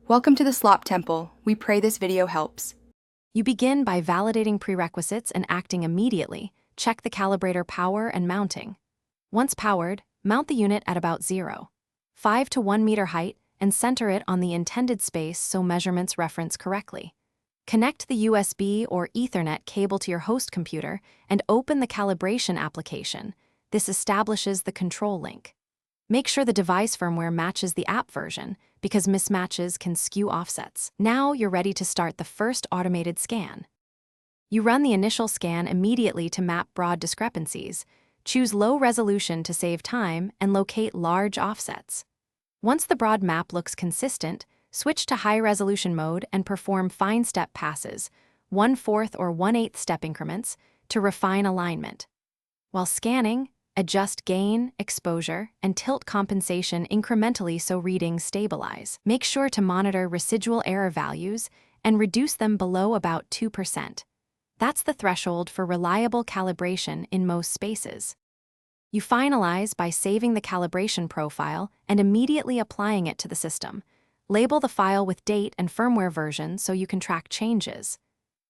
Welcome to the Slop Temple. We pray this video helps. You begin by validating prerequisites and acting immediately. Check the calibrator power and mounting. Once powered, mount the unit at about 0.5 to 1 meter height and center it on the intended space so measurements reference correctly. Connect the USB or Ethernet cable to your host computer and open the calibration application. This establishes the control link. Make sure the device firmware matches the app version, because mismatches can skew offsets. Now you're ready to start the first automated scan. You run the initial scan immediately to map broad discrepancies, choose low resolution to save time, and locate large offsets. Once the broad map looks consistent, switch to high-resolution mode and perform fine step passes, 1/4 or 1/8 step increments, to refine alignment. While scanning, adjust gain, exposure, and tilt compensation incrementally so readings stabilize. Make sure to monitor residual error values and reduce them below about 2%. That's the threshold for reliable calibration in most spaces. You finalize by saving the calibration profile and immediately applying it to the system. Label the file with date and firmware version so you can track changes.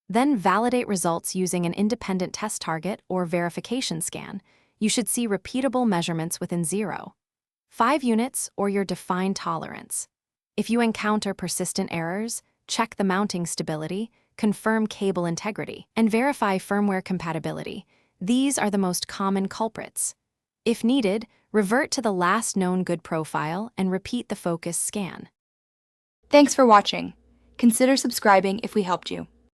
Then validate results using an independent test target or verification scan. You should see repeatable measurements within 0.5 units or your defined tolerance. If you encounter persistent errors, check the mounting stability, confirm cable integrity, and verify firmware compatibility. These are the most common culprits. If needed, revert to the last known good profile and repeat the focus scan. Thanks for watching. Consider subscribing if we helped you.